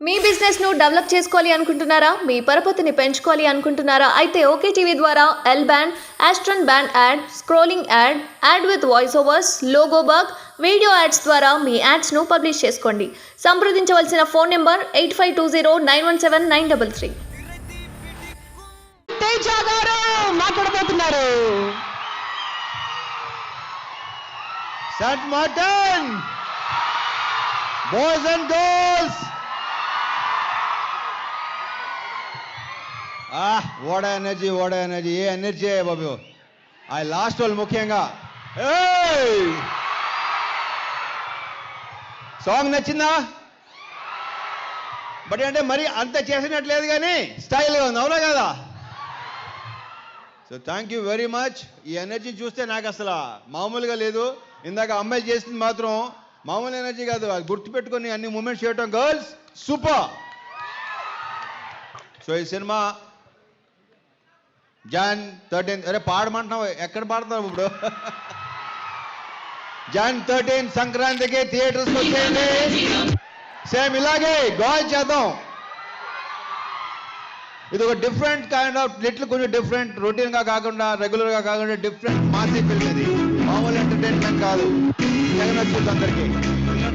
మీ business ను develop చేసుకోవాలి అనుకుంటున్నారా? మీ పరపతిని పెంచుకోవాలి అనుకుంటున్నారా? అయితే ఓకే టీవీ ద్వారా L band, aston band ad, scrolling ad, ad with voice overs, logo bug, video ads ద్వారా మీ యాడ్స్ ను పబ్లిష్ చేసుకోండి. సంప్రదించవలసిన ఫోన్ నెంబర్ 8520917933. తేజ గారు మాట్లాడబోతున్నారు. St. Martin, boys and girls. What an energy, what an energy. ఏ energy బాబు. ఆ last వాళ్ళు ముఖ్యంగా సాంగ్ నచ్చిందా? బట్ అంటే మరి అంత చేసినట్లేదు కానీ స్టైల్గా ఉంది, అవునా కదా? So thank you very much. ఈ ఎనర్జీ చూస్తే నాకు అసలు మామూలుగా లేదు. ఇందాక అమ్మాయి చేసింది మాత్రం మామూలు ఎనర్జీ కాదు, అది గుర్తుపెట్టుకొని అన్ని మూమెంట్స్ చేయటం. Girls super. సో ఈ సినిమా Jan 13, అరే పాడమంటున్నావు, ఎక్కడ పాడుతున్నావు ఇప్పుడు? Jan 13 సంక్రాంతికి థియేటర్స్ వచ్చేయండి. సేమ్ ఇలాగే గోల్ చేద్దాం. ఇది ఒక డిఫరెంట్ కైండ్ ఆఫ్ లిటిల్, కొంచెం డిఫరెంట్, రొటీన్ గా కాకుండా, రెగ్యులర్ గా కాకుండా డిఫరెంట్ మాసీ ఫిల్మ్. ఇది మామూలు ఎంటర్టైన్మెంట్ కాదు. జగన్ వచ్చింది అందరికి,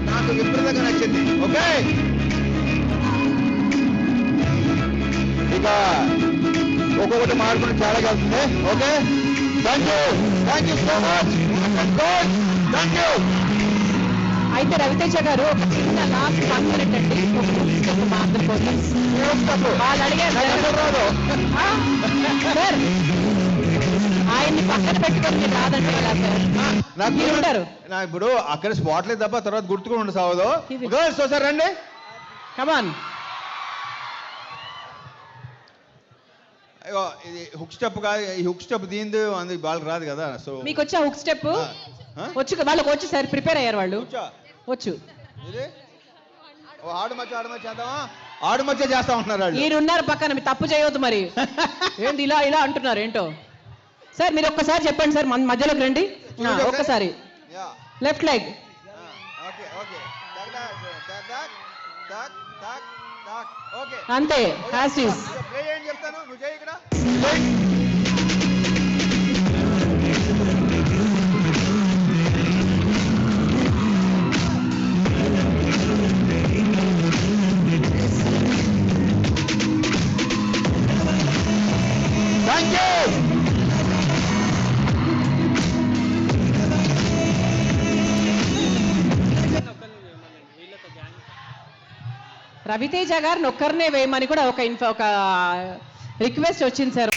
నాకు విపరీతంగా నచ్చింది. ఓకే, ఇక ఒక్కొక్కటి మాడుకుంటే చాలా కలుస్తుంది. Okay, thank you so much. Thank you. అయితే రవితేజ గారు ఒక చిన్న లాస్ట్ కాన్ఫిడెంట్ అండి, ఒక స్టెప్ మాత్రం కోసం వాళ్ళు అడిగారు సార్, ఆయన్ని పక్కన పెట్టుకొని మీరు రాదంటే ఎలా సార్? నాకు ఇప్పుడు అక్కడ స్పాట్లేదు తప్ప తర్వాత గుర్తుకుని ఉండి సావదు. గర్ల్స్ ఒకసారి రండి, కమాన్. అయ్యో ఇది హుక్ స్టెప్ కాదు, ఈ హుక్ స్టెప్ దీంది అందుకు వాళ్ళకి రాదు కదా. సో మీకు వచ్చా హుక్ స్టెప్? వచ్చు, వాళ్ళకి వచ్చి సార్ ప్రిపేర్ అయ్యారు వాళ్ళు. వచ్చు. ఇది ఆడు మధ్య చేద్దామా? ఆడు మధ్య చేస్తా ఉంటున్నారు వాళ్ళు. మీరు ఉన్నారు పక్కన, మీరు తప్పు చేయవద్దు. మరి ఏంటి ఇలా ఇలా అంటున్నారు ఏంటో? సార్ మీరు ఒక్కసారి చెప్పండి సార్, మన మధ్యలోకి రండి ఒక్కసారి. Left leg. అంతే, హ్యాస్ ఈస్. చెప్తాను, నువ్వు చేయి ఇక్కడ. Thank you. రవితేజ గారిని ఒక్కరినే వేయమని కూడా ఒక రిక్వెస్ట్ వచ్చింది సార్.